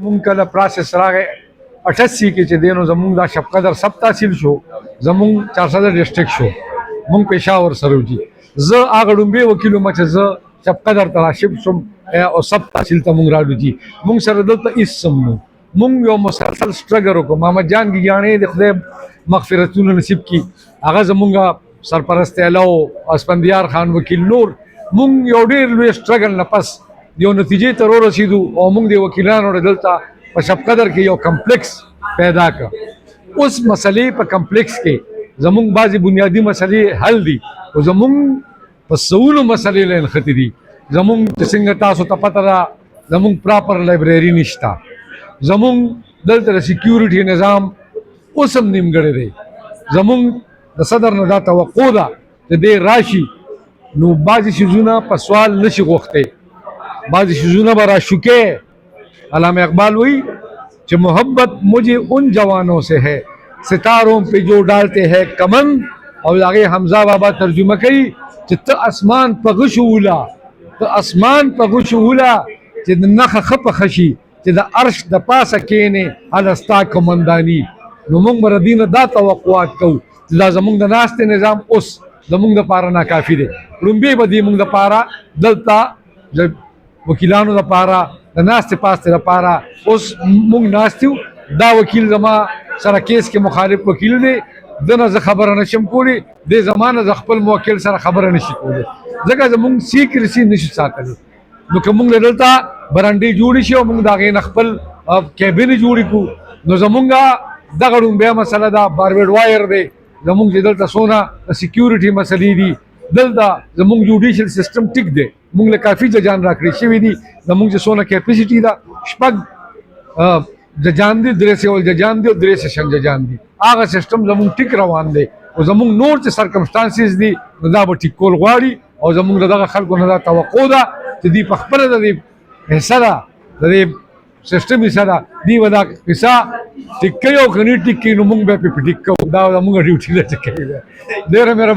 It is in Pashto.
مونږ کله پروسس راغی 88 کې چې دینو زمونږ دا شب قدر سب تحصیل شو زمونږ 400 ډیسټریکټ شو مونږ پېښور سره وځي زه هغه ډومبې وکیل وم چې زه شب قدر ته راشب شم او سب تحصیل ته مونږ راوړو جي مونږ سره دلته هېڅ هم نو مونږ یو مسلسل سټرګل وکړو محمد جان ګیاڼي د خدای مغفرتونه نصیب کړي هغه زمونږ سرپرست اعلی اسفندیار خان وکیل نور مونږ یو ډېر لوی سټرګل نه پس یو نتیجې ته ورسېدو او مونږ د وکیلانو دلته په شب قدر کې یو کمپلیکس پیدا کړ اوس مسلې په کمپلیکس کې زمونږ بعضې بنیادي مسلې حل دي او زمونږ په سونو مسلې له نښتې دي زمونږ چې څنګه تاسو ته پته ده زمونږ پراپر لایبرري نشته زمونږ دلته د سیکیورټي نظام اوس هم نیمګړی دی زمونږ د صدر نه دا توقع ده چې دی راشي نو بعضې څیزونه په سوال نشي غوښتی بعضې څیزونه به راشوکې علامہ اقبال وہی کہ محبت مجھے ان جوانوں سے ہے ستاروں پہ جو ڈالتے ہیں کمن اور آگے حمزہ بابا ترجمہ کری کہ تو اسمان پہ غش اولا تو اسمان پہ غش اولا کہ نخ خپ خشی کہ دا عرش دا پاس کینے الاستا کمندانی نو مونږ به د دې نه دا توقعات کوو چې دا زمونږ د ناستې نظام اوس زمونږ دپاره ناکافي دی لومبې به دې مونږ دپاره دلته د وکیلانو دپاره د ناستې پاستې لپاره اوس مونږ ناست یو دا وکیل زما سره کیس کې مخالف وکیل دی دنه زه خبره نشم کولی دې زما نه زه خپل موکل سره خبره نشي کولی ځکه زمونږ سیکرسي نشو ساتلی نو که مونږ له دلته برنډې جوړې شي او مونږ د هغې نه خپل کیبنې جوړې کړو نو زمونږ دغه ډومبیا مسله ده باربیډ وایر دی زمونږ چې دلته څونه د سیکیورټي مسلې دي دلته زمونږ جوډیشل سیسټم ټیک دی مونږ له کافي ججان راکړې شوي دي زمونږ چې څونه کیپیسټي ده شپږ ججان دي درې سوه ججان دي او درې سیشن ججان دي هغه سیسټم زمونږ ټیک روان دی او زمونږ نور چې سرکمسټانسز دي نو دا به ټیک کول غواړي او زمونږ د دغه خلکو نه دا توقع ده چې دوی په خپله د دې حصه ده د دې سیسټم حصه ده دوی به دا حصه ټیک کوي او که نه ټیک کوي نو مونږ به یې په ټیک کوو دا زمونږ ډیوټي ده چې کوي ډېره مهرباني